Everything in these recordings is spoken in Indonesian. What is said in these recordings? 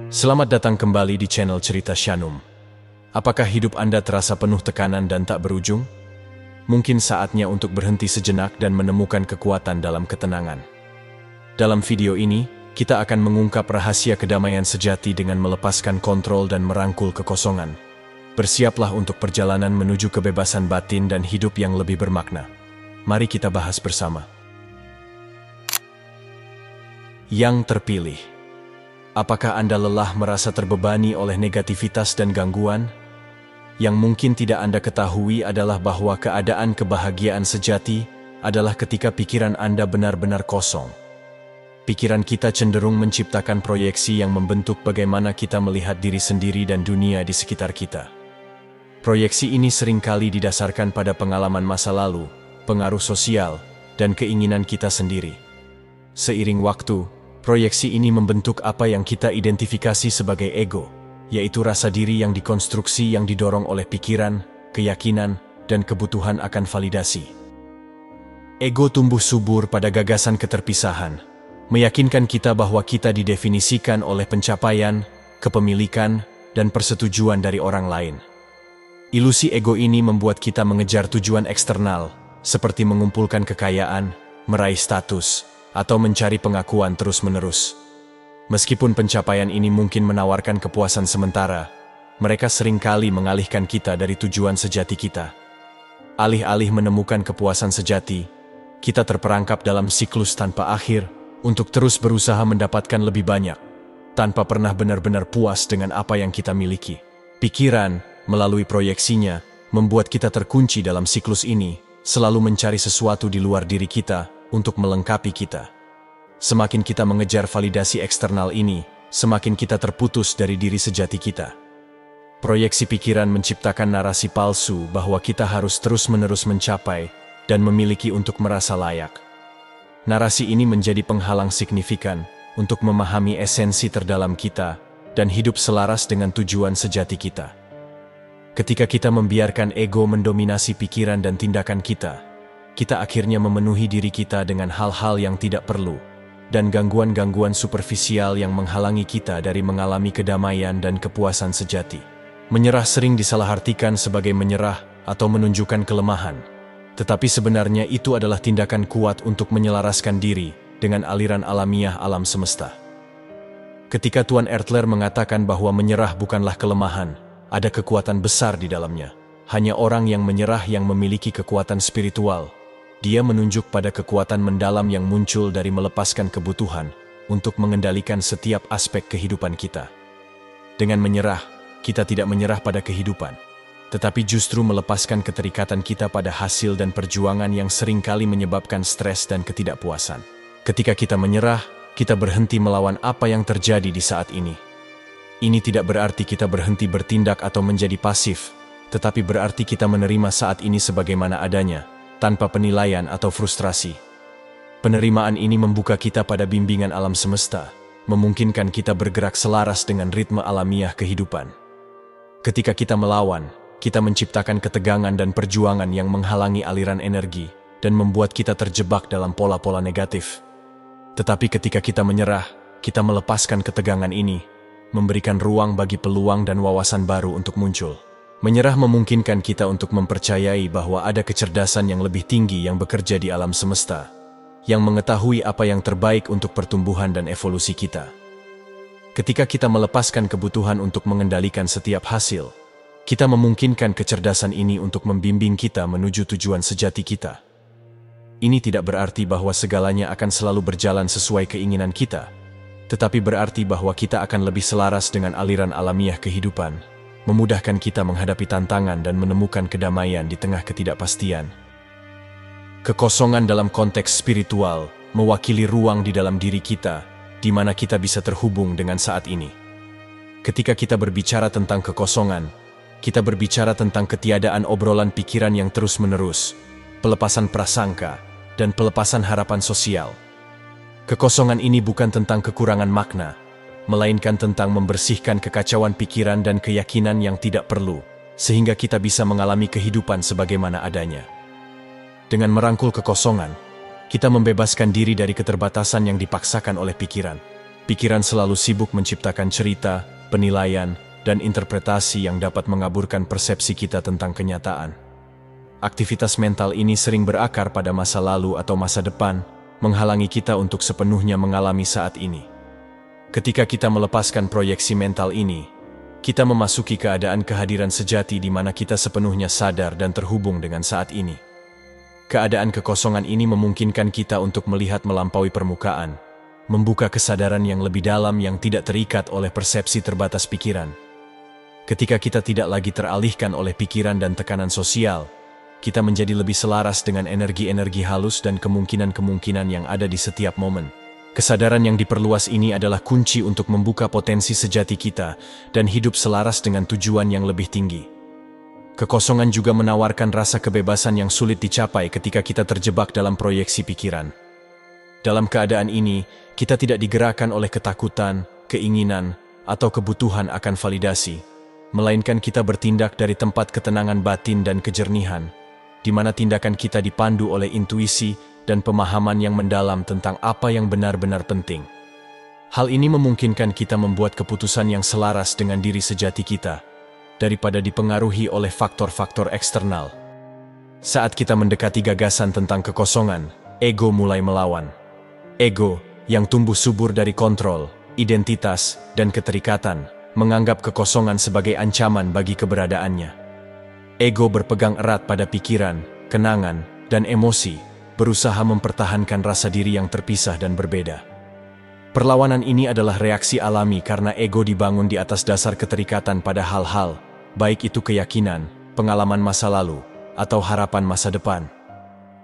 Selamat datang kembali di channel Cerita Shanum. Apakah hidup Anda terasa penuh tekanan dan tak berujung? Mungkin saatnya untuk berhenti sejenak dan menemukan kekuatan dalam ketenangan. Dalam video ini, kita akan mengungkap rahasia kedamaian sejati dengan melepaskan kontrol dan merangkul kekosongan. Bersiaplah untuk perjalanan menuju kebebasan batin dan hidup yang lebih bermakna. Mari kita bahas bersama. Yang terpilih. Apakah Anda lelah merasa terbebani oleh negativitas dan gangguan? Yang mungkin tidak Anda ketahui adalah bahwa keadaan kebahagiaan sejati adalah ketika pikiran Anda benar-benar kosong. Pikiran kita cenderung menciptakan proyeksi yang membentuk bagaimana kita melihat diri sendiri dan dunia di sekitar kita. Proyeksi ini seringkali didasarkan pada pengalaman masa lalu, pengaruh sosial, dan keinginan kita sendiri. Seiring waktu, proyeksi ini membentuk apa yang kita identifikasi sebagai ego, yaitu rasa diri yang dikonstruksi yang didorong oleh pikiran, keyakinan, dan kebutuhan akan validasi. Ego tumbuh subur pada gagasan keterpisahan, meyakinkan kita bahwa kita didefinisikan oleh pencapaian, kepemilikan, dan persetujuan dari orang lain. Ilusi ego ini membuat kita mengejar tujuan eksternal, seperti mengumpulkan kekayaan, meraih status, atau mencari pengakuan terus-menerus. Meskipun pencapaian ini mungkin menawarkan kepuasan sementara, mereka seringkali mengalihkan kita dari tujuan sejati kita. Alih-alih menemukan kepuasan sejati, kita terperangkap dalam siklus tanpa akhir untuk terus berusaha mendapatkan lebih banyak, tanpa pernah benar-benar puas dengan apa yang kita miliki. Pikiran, melalui proyeksinya, membuat kita terkunci dalam siklus ini, selalu mencari sesuatu di luar diri kita untuk melengkapi kita. Semakin kita mengejar validasi eksternal ini, semakin kita terputus dari diri sejati kita. Proyeksi pikiran menciptakan narasi palsu bahwa kita harus terus-menerus mencapai dan memiliki untuk merasa layak. Narasi ini menjadi penghalang signifikan untuk memahami esensi terdalam kita dan hidup selaras dengan tujuan sejati kita. Ketika kita membiarkan ego mendominasi pikiran dan tindakan kita akhirnya memenuhi diri kita dengan hal-hal yang tidak perlu, dan gangguan-gangguan superficial yang menghalangi kita dari mengalami kedamaian dan kepuasan sejati. Menyerah sering disalahartikan sebagai menyerah atau menunjukkan kelemahan, tetapi sebenarnya itu adalah tindakan kuat untuk menyelaraskan diri dengan aliran alamiah alam semesta. Ketika Tuan Ertler mengatakan bahwa menyerah bukanlah kelemahan, ada kekuatan besar di dalamnya. Hanya orang yang menyerah yang memiliki kekuatan spiritual. Dia menunjuk pada kekuatan mendalam yang muncul dari melepaskan kebutuhan untuk mengendalikan setiap aspek kehidupan kita. Dengan menyerah, kita tidak menyerah pada kehidupan, tetapi justru melepaskan keterikatan kita pada hasil dan perjuangan yang seringkali menyebabkan stres dan ketidakpuasan. Ketika kita menyerah, kita berhenti melawan apa yang terjadi di saat ini. Ini tidak berarti kita berhenti bertindak atau menjadi pasif, tetapi berarti kita menerima saat ini sebagaimana adanya, tanpa penilaian atau frustrasi. Penerimaan ini membuka kita pada bimbingan alam semesta, memungkinkan kita bergerak selaras dengan ritme alamiah kehidupan. Ketika kita melawan, kita menciptakan ketegangan dan perjuangan yang menghalangi aliran energi dan membuat kita terjebak dalam pola-pola negatif. Tetapi ketika kita menyerah, kita melepaskan ketegangan ini, memberikan ruang bagi peluang dan wawasan baru untuk muncul. Menyerah memungkinkan kita untuk mempercayai bahwa ada kecerdasan yang lebih tinggi yang bekerja di alam semesta, yang mengetahui apa yang terbaik untuk pertumbuhan dan evolusi kita. Ketika kita melepaskan kebutuhan untuk mengendalikan setiap hasil, kita memungkinkan kecerdasan ini untuk membimbing kita menuju tujuan sejati kita. Ini tidak berarti bahwa segalanya akan selalu berjalan sesuai keinginan kita, tetapi berarti bahwa kita akan lebih selaras dengan aliran alamiah kehidupan, memudahkan kita menghadapi tantangan dan menemukan kedamaian di tengah ketidakpastian. Kekosongan dalam konteks spiritual mewakili ruang di dalam diri kita, di mana kita bisa terhubung dengan saat ini. Ketika kita berbicara tentang kekosongan, kita berbicara tentang ketiadaan obrolan pikiran yang terus-menerus, pelepasan prasangka, dan pelepasan harapan sosial. Kekosongan ini bukan tentang kekurangan makna, melainkan tentang membersihkan kekacauan pikiran dan keyakinan yang tidak perlu, sehingga kita bisa mengalami kehidupan sebagaimana adanya. Dengan merangkul kekosongan, kita membebaskan diri dari keterbatasan yang dipaksakan oleh pikiran. pikiran selalu sibuk menciptakan cerita, penilaian, dan interpretasi yang dapat mengaburkan persepsi kita tentang kenyataan. Aktivitas mental ini sering berakar pada masa lalu atau masa depan, menghalangi kita untuk sepenuhnya mengalami saat ini. Ketika kita melepaskan proyeksi mental ini, kita memasuki keadaan kehadiran sejati di mana kita sepenuhnya sadar dan terhubung dengan saat ini. Keadaan kekosongan ini memungkinkan kita untuk melihat melampaui permukaan, membuka kesadaran yang lebih dalam yang tidak terikat oleh persepsi terbatas pikiran. Ketika kita tidak lagi teralihkan oleh pikiran dan tekanan sosial, kita menjadi lebih selaras dengan energi-energi halus dan kemungkinan-kemungkinan yang ada di setiap momen. Kesadaran yang diperluas ini adalah kunci untuk membuka potensi sejati kita dan hidup selaras dengan tujuan yang lebih tinggi. Kekosongan juga menawarkan rasa kebebasan yang sulit dicapai ketika kita terjebak dalam proyeksi pikiran. Dalam keadaan ini, kita tidak digerakkan oleh ketakutan, keinginan, atau kebutuhan akan validasi, melainkan kita bertindak dari tempat ketenangan batin dan kejernihan, di mana tindakan kita dipandu oleh intuisi dan pemahaman yang mendalam tentang apa yang benar-benar penting. Hal ini memungkinkan kita membuat keputusan yang selaras dengan diri sejati kita, daripada dipengaruhi oleh faktor-faktor eksternal. Saat kita mendekati gagasan tentang kekosongan, ego mulai melawan. Ego, yang tumbuh subur dari kontrol, identitas, dan keterikatan, menganggap kekosongan sebagai ancaman bagi keberadaannya. Ego berpegang erat pada pikiran, kenangan, dan emosi, berusaha mempertahankan rasa diri yang terpisah dan berbeda. Perlawanan ini adalah reaksi alami karena ego dibangun di atas dasar keterikatan pada hal-hal, baik itu keyakinan, pengalaman masa lalu, atau harapan masa depan.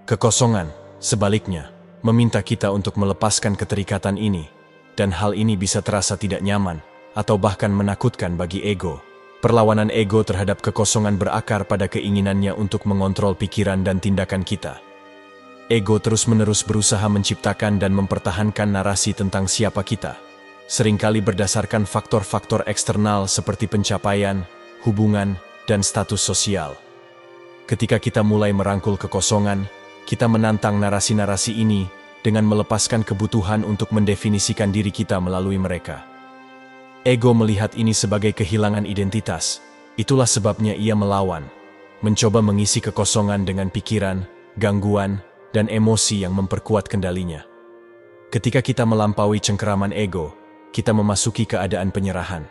Kekosongan, sebaliknya, meminta kita untuk melepaskan keterikatan ini, dan hal ini bisa terasa tidak nyaman, atau bahkan menakutkan bagi ego. Perlawanan ego terhadap kekosongan berakar pada keinginannya untuk mengontrol pikiran dan tindakan kita. Ego terus-menerus berusaha menciptakan dan mempertahankan narasi tentang siapa kita, seringkali berdasarkan faktor-faktor eksternal seperti pencapaian, hubungan, dan status sosial. Ketika kita mulai merangkul kekosongan, kita menantang narasi-narasi ini dengan melepaskan kebutuhan untuk mendefinisikan diri kita melalui mereka. Ego melihat ini sebagai kehilangan identitas. Itulah sebabnya ia melawan, mencoba mengisi kekosongan dengan pikiran, gangguan, dan emosi yang memperkuat kendalinya. Ketika kita melampaui cengkeraman ego, kita memasuki keadaan penyerahan.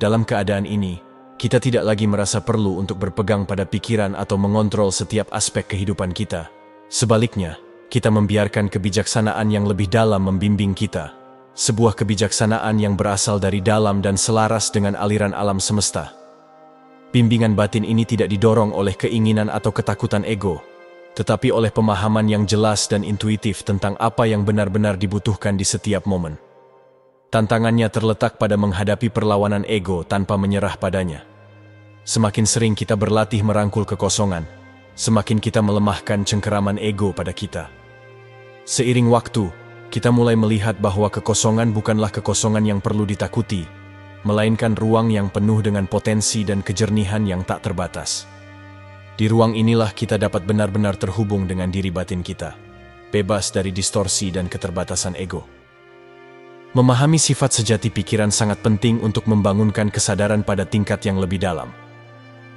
Dalam keadaan ini, kita tidak lagi merasa perlu untuk berpegang pada pikiran atau mengontrol setiap aspek kehidupan kita. Sebaliknya, kita membiarkan kebijaksanaan yang lebih dalam membimbing kita. Sebuah kebijaksanaan yang berasal dari dalam dan selaras dengan aliran alam semesta. Bimbingan batin ini tidak didorong oleh keinginan atau ketakutan ego, tetapi oleh pemahaman yang jelas dan intuitif tentang apa yang benar-benar dibutuhkan di setiap momen. Tantangannya terletak pada menghadapi perlawanan ego tanpa menyerah padanya. Semakin sering kita berlatih merangkul kekosongan, semakin kita melemahkan cengkeraman ego pada kita. Seiring waktu, kita mulai melihat bahwa kekosongan bukanlah kekosongan yang perlu ditakuti, melainkan ruang yang penuh dengan potensi dan kejernihan yang tak terbatas. Di ruang inilah kita dapat benar-benar terhubung dengan diri batin kita, bebas dari distorsi dan keterbatasan ego. Memahami sifat sejati pikiran sangat penting untuk membangunkan kesadaran pada tingkat yang lebih dalam.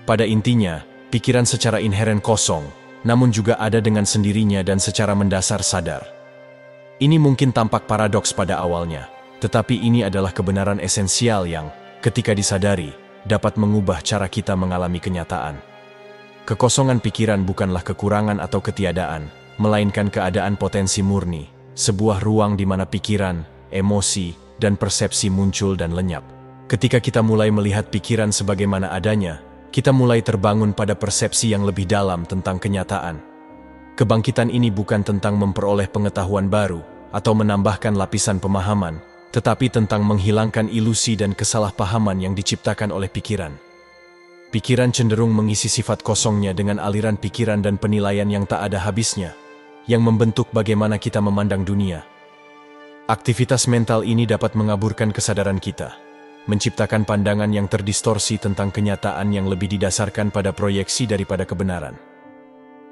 Pada intinya, pikiran secara inheren kosong, namun juga ada dengan sendirinya dan secara mendasar sadar. Ini mungkin tampak paradoks pada awalnya, tetapi ini adalah kebenaran esensial yang, ketika disadari, dapat mengubah cara kita mengalami kenyataan. Kekosongan pikiran bukanlah kekurangan atau ketiadaan, melainkan keadaan potensi murni, sebuah ruang di mana pikiran, emosi, dan persepsi muncul dan lenyap. Ketika kita mulai melihat pikiran sebagaimana adanya, kita mulai terbangun pada persepsi yang lebih dalam tentang kenyataan. Kebangkitan ini bukan tentang memperoleh pengetahuan baru atau menambahkan lapisan pemahaman, tetapi tentang menghilangkan ilusi dan kesalahpahaman yang diciptakan oleh pikiran. Pikiran cenderung mengisi sifat kosongnya dengan aliran pikiran dan penilaian yang tak ada habisnya, yang membentuk bagaimana kita memandang dunia. Aktivitas mental ini dapat mengaburkan kesadaran kita, menciptakan pandangan yang terdistorsi tentang kenyataan yang lebih didasarkan pada proyeksi daripada kebenaran.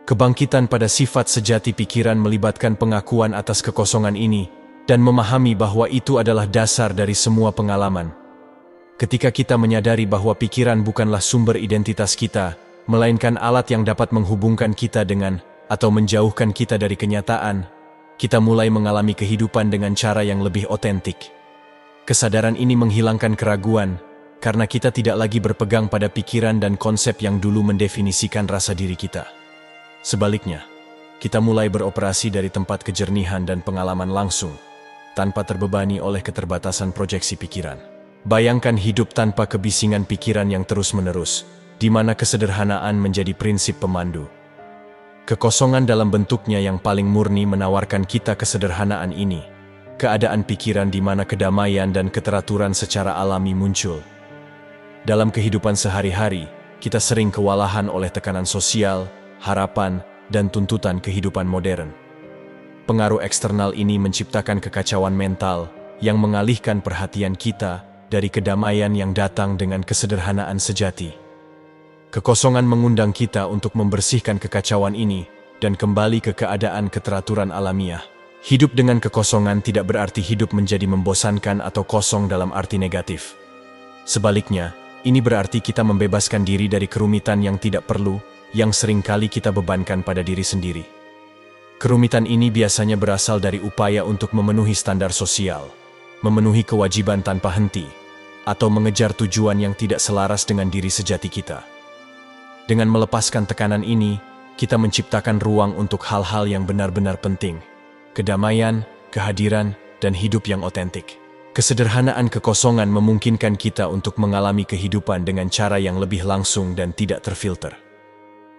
Kebangkitan pada sifat sejati pikiran melibatkan pengakuan atas kekosongan ini, dan memahami bahwa itu adalah dasar dari semua pengalaman. Ketika kita menyadari bahwa pikiran bukanlah sumber identitas kita, melainkan alat yang dapat menghubungkan kita dengan atau menjauhkan kita dari kenyataan, kita mulai mengalami kehidupan dengan cara yang lebih otentik. Kesadaran ini menghilangkan keraguan, karena kita tidak lagi berpegang pada pikiran dan konsep yang dulu mendefinisikan rasa diri kita. Sebaliknya, kita mulai beroperasi dari tempat kejernihan dan pengalaman langsung, tanpa terbebani oleh keterbatasan proyeksi pikiran. Bayangkan hidup tanpa kebisingan pikiran yang terus-menerus, di mana kesederhanaan menjadi prinsip pemandu. Kekosongan dalam bentuknya yang paling murni menawarkan kita kesederhanaan ini, keadaan pikiran di mana kedamaian dan keteraturan secara alami muncul. Dalam kehidupan sehari-hari, kita sering kewalahan oleh tekanan sosial, harapan, dan tuntutan kehidupan modern. Pengaruh eksternal ini menciptakan kekacauan mental yang mengalihkan perhatian kita dari kedamaian yang datang dengan kesederhanaan sejati. Kekosongan mengundang kita untuk membersihkan kekacauan ini dan kembali ke keadaan keteraturan alamiah. Hidup dengan kekosongan tidak berarti hidup menjadi membosankan atau kosong dalam arti negatif. Sebaliknya, ini berarti kita membebaskan diri dari kerumitan yang tidak perlu, yang seringkali kita bebankan pada diri sendiri. Kerumitan ini biasanya berasal dari upaya untuk memenuhi standar sosial, memenuhi kewajiban tanpa henti, atau mengejar tujuan yang tidak selaras dengan diri sejati kita. Dengan melepaskan tekanan ini, kita menciptakan ruang untuk hal-hal yang benar-benar penting, kedamaian, kehadiran, dan hidup yang otentik. Kesederhanaan kekosongan memungkinkan kita untuk mengalami kehidupan dengan cara yang lebih langsung dan tidak terfilter.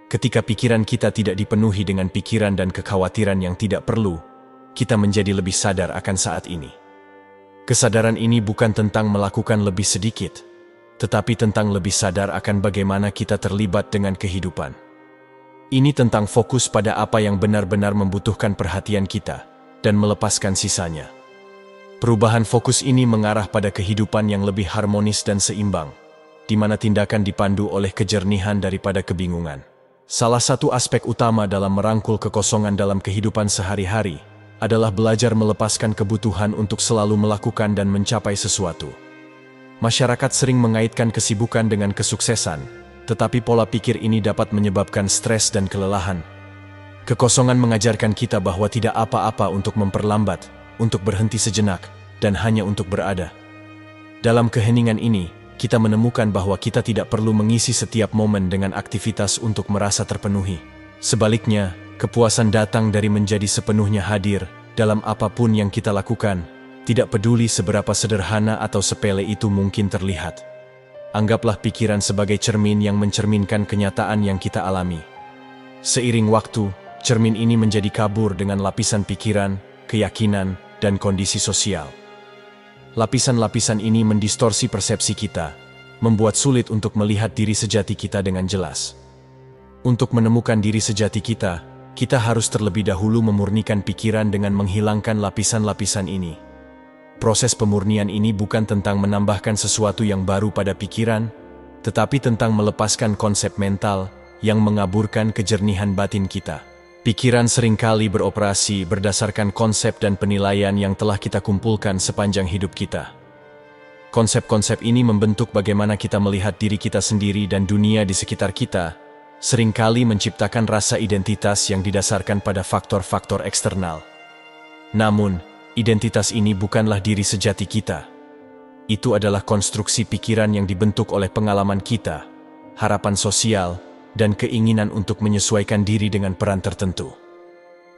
Ketika pikiran kita tidak dipenuhi dengan pikiran dan kekhawatiran yang tidak perlu, kita menjadi lebih sadar akan saat ini. Kesadaran ini bukan tentang melakukan lebih sedikit, tetapi tentang lebih sadar akan bagaimana kita terlibat dengan kehidupan. Ini tentang fokus pada apa yang benar-benar membutuhkan perhatian kita, dan melepaskan sisanya. Perubahan fokus ini mengarah pada kehidupan yang lebih harmonis dan seimbang, di mana tindakan dipandu oleh kejernihan daripada kebingungan. Salah satu aspek utama dalam merangkul kekosongan dalam kehidupan sehari-hari adalah belajar melepaskan kebutuhan untuk selalu melakukan dan mencapai sesuatu. Masyarakat sering mengaitkan kesibukan dengan kesuksesan, tetapi pola pikir ini dapat menyebabkan stres dan kelelahan. Kekosongan mengajarkan kita bahwa tidak apa-apa untuk memperlambat, untuk berhenti sejenak, dan hanya untuk berada. Dalam keheningan ini, kita menemukan bahwa kita tidak perlu mengisi setiap momen dengan aktivitas untuk merasa terpenuhi. Sebaliknya, kepuasan datang dari menjadi sepenuhnya hadir dalam apapun yang kita lakukan, tidak peduli seberapa sederhana atau sepele itu mungkin terlihat. Anggaplah pikiran sebagai cermin yang mencerminkan kenyataan yang kita alami. Seiring waktu, cermin ini menjadi kabur dengan lapisan pikiran, keyakinan, dan kondisi sosial. Lapisan-lapisan ini mendistorsi persepsi kita, membuat sulit untuk melihat diri sejati kita dengan jelas. Untuk menemukan diri sejati kita harus terlebih dahulu memurnikan pikiran dengan menghilangkan lapisan-lapisan ini. Proses pemurnian ini bukan tentang menambahkan sesuatu yang baru pada pikiran, tetapi tentang melepaskan konsep mental yang mengaburkan kejernihan batin kita. Pikiran seringkali beroperasi berdasarkan konsep dan penilaian yang telah kita kumpulkan sepanjang hidup kita. Konsep-konsep ini membentuk bagaimana kita melihat diri kita sendiri dan dunia di sekitar kita, seringkali menciptakan rasa identitas yang didasarkan pada faktor-faktor eksternal. Namun, identitas ini bukanlah diri sejati kita. Itu adalah konstruksi pikiran yang dibentuk oleh pengalaman kita, harapan sosial, dan keinginan untuk menyesuaikan diri dengan peran tertentu.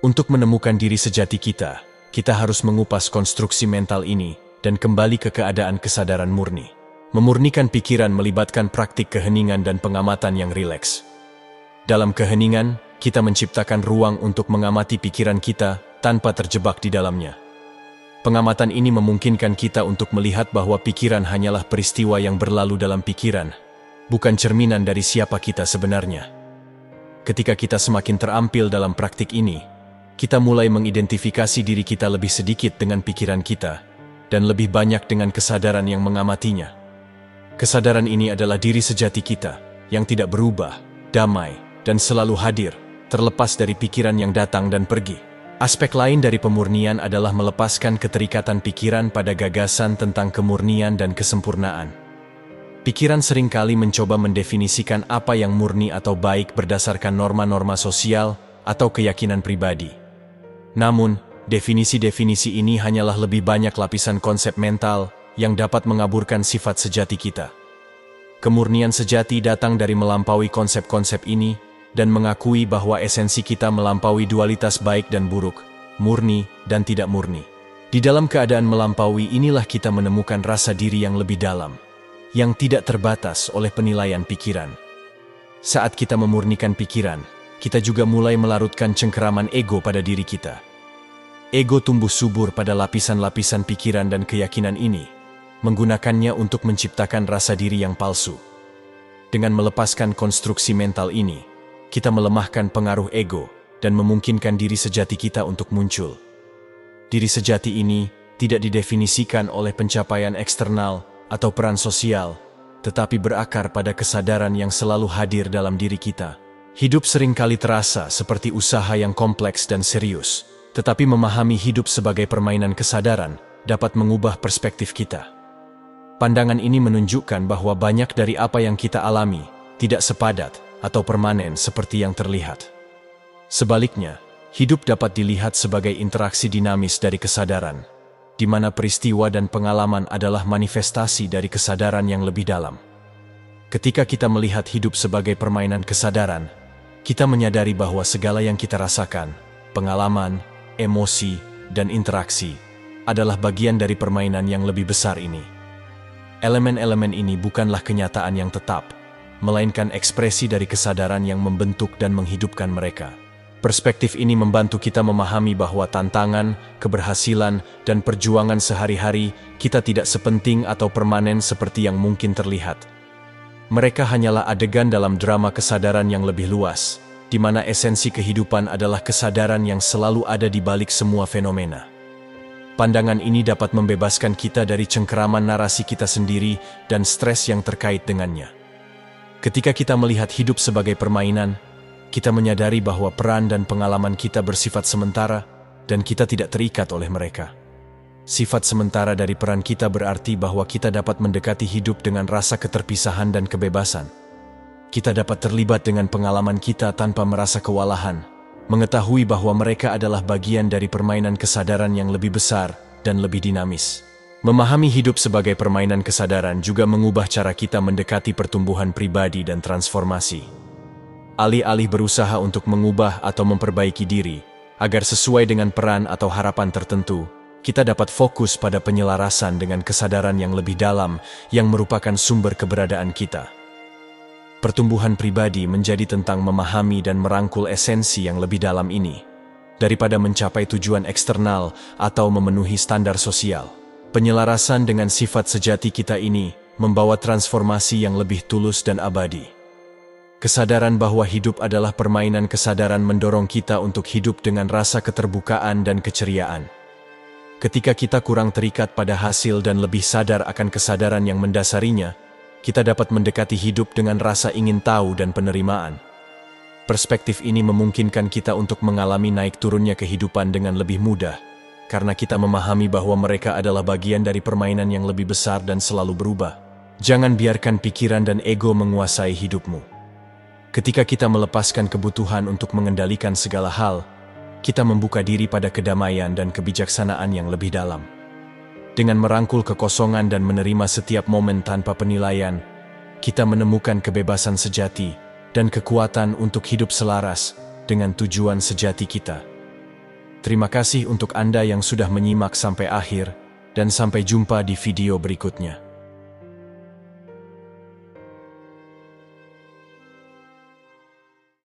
Untuk menemukan diri sejati kita harus mengupas konstruksi mental ini dan kembali ke keadaan kesadaran murni. Memurnikan pikiran melibatkan praktik keheningan dan pengamatan yang rileks. Dalam keheningan, kita menciptakan ruang untuk mengamati pikiran kita tanpa terjebak di dalamnya. Pengamatan ini memungkinkan kita untuk melihat bahwa pikiran hanyalah peristiwa yang berlalu dalam pikiran, bukan cerminan dari siapa kita sebenarnya. Ketika kita semakin terampil dalam praktik ini, kita mulai mengidentifikasi diri kita lebih sedikit dengan pikiran kita, dan lebih banyak dengan kesadaran yang mengamatinya. Kesadaran ini adalah diri sejati kita, yang tidak berubah, damai, dan selalu hadir, terlepas dari pikiran yang datang dan pergi. Aspek lain dari pemurnian adalah melepaskan keterikatan pikiran pada gagasan tentang kemurnian dan kesempurnaan. Pikiran seringkali mencoba mendefinisikan apa yang murni atau baik berdasarkan norma-norma sosial atau keyakinan pribadi. Namun, definisi-definisi ini hanyalah lebih banyak lapisan konsep mental yang dapat mengaburkan sifat sejati kita. Kemurnian sejati datang dari melampaui konsep-konsep ini dan mengakui bahwa esensi kita melampaui dualitas baik dan buruk, murni dan tidak murni. Di dalam keadaan melampaui inilah kita menemukan rasa diri yang lebih dalam, yang tidak terbatas oleh penilaian pikiran. Saat kita memurnikan pikiran, kita juga mulai melarutkan cengkeraman ego pada diri kita. Ego tumbuh subur pada lapisan-lapisan pikiran dan keyakinan ini, menggunakannya untuk menciptakan rasa diri yang palsu. Dengan melepaskan konstruksi mental ini, kita melemahkan pengaruh ego dan memungkinkan diri sejati kita untuk muncul. Diri sejati ini tidak didefinisikan oleh pencapaian eksternal atau peran sosial, tetapi berakar pada kesadaran yang selalu hadir dalam diri kita. Hidup seringkali terasa seperti usaha yang kompleks dan serius, tetapi memahami hidup sebagai permainan kesadaran dapat mengubah perspektif kita. Pandangan ini menunjukkan bahwa banyak dari apa yang kita alami tidak sepadat atau permanen seperti yang terlihat. Sebaliknya, hidup dapat dilihat sebagai interaksi dinamis dari kesadaran, di mana peristiwa dan pengalaman adalah manifestasi dari kesadaran yang lebih dalam. Ketika kita melihat hidup sebagai permainan kesadaran, kita menyadari bahwa segala yang kita rasakan, pengalaman, emosi, dan interaksi, adalah bagian dari permainan yang lebih besar ini. Elemen-elemen ini bukanlah kenyataan yang tetap, melainkan ekspresi dari kesadaran yang membentuk dan menghidupkan mereka. Perspektif ini membantu kita memahami bahwa tantangan, keberhasilan, dan perjuangan sehari-hari kita tidak sepenting atau permanen seperti yang mungkin terlihat. Mereka hanyalah adegan dalam drama kesadaran yang lebih luas, di mana esensi kehidupan adalah kesadaran yang selalu ada di balik semua fenomena. Pandangan ini dapat membebaskan kita dari cengkeraman narasi kita sendiri dan stres yang terkait dengannya. Ketika kita melihat hidup sebagai permainan, kita menyadari bahwa peran dan pengalaman kita bersifat sementara dan kita tidak terikat oleh mereka. Sifat sementara dari peran kita berarti bahwa kita dapat mendekati hidup dengan rasa keterpisahan dan kebebasan. Kita dapat terlibat dengan pengalaman kita tanpa merasa kewalahan, mengetahui bahwa mereka adalah bagian dari permainan kesadaran yang lebih besar dan lebih dinamis. Memahami hidup sebagai permainan kesadaran juga mengubah cara kita mendekati pertumbuhan pribadi dan transformasi. Alih-alih berusaha untuk mengubah atau memperbaiki diri, agar sesuai dengan peran atau harapan tertentu, kita dapat fokus pada penyelarasan dengan kesadaran yang lebih dalam yang merupakan sumber keberadaan kita. Pertumbuhan pribadi menjadi tentang memahami dan merangkul esensi yang lebih dalam ini, daripada mencapai tujuan eksternal atau memenuhi standar sosial. Penyelarasan dengan sifat sejati kita ini membawa transformasi yang lebih tulus dan abadi. Kesadaran bahwa hidup adalah permainan kesadaran mendorong kita untuk hidup dengan rasa keterbukaan dan keceriaan. Ketika kita kurang terikat pada hasil dan lebih sadar akan kesadaran yang mendasarinya, kita dapat mendekati hidup dengan rasa ingin tahu dan penerimaan. Perspektif ini memungkinkan kita untuk mengalami naik turunnya kehidupan dengan lebih mudah, karena kita memahami bahwa mereka adalah bagian dari permainan yang lebih besar dan selalu berubah. Jangan biarkan pikiran dan ego menguasai hidupmu. Ketika kita melepaskan kebutuhan untuk mengendalikan segala hal, kita membuka diri pada kedamaian dan kebijaksanaan yang lebih dalam. Dengan merangkul kekosongan dan menerima setiap momen tanpa penilaian, kita menemukan kebebasan sejati dan kekuatan untuk hidup selaras dengan tujuan sejati kita. Terima kasih untuk Anda yang sudah menyimak sampai akhir, dan sampai jumpa di video berikutnya.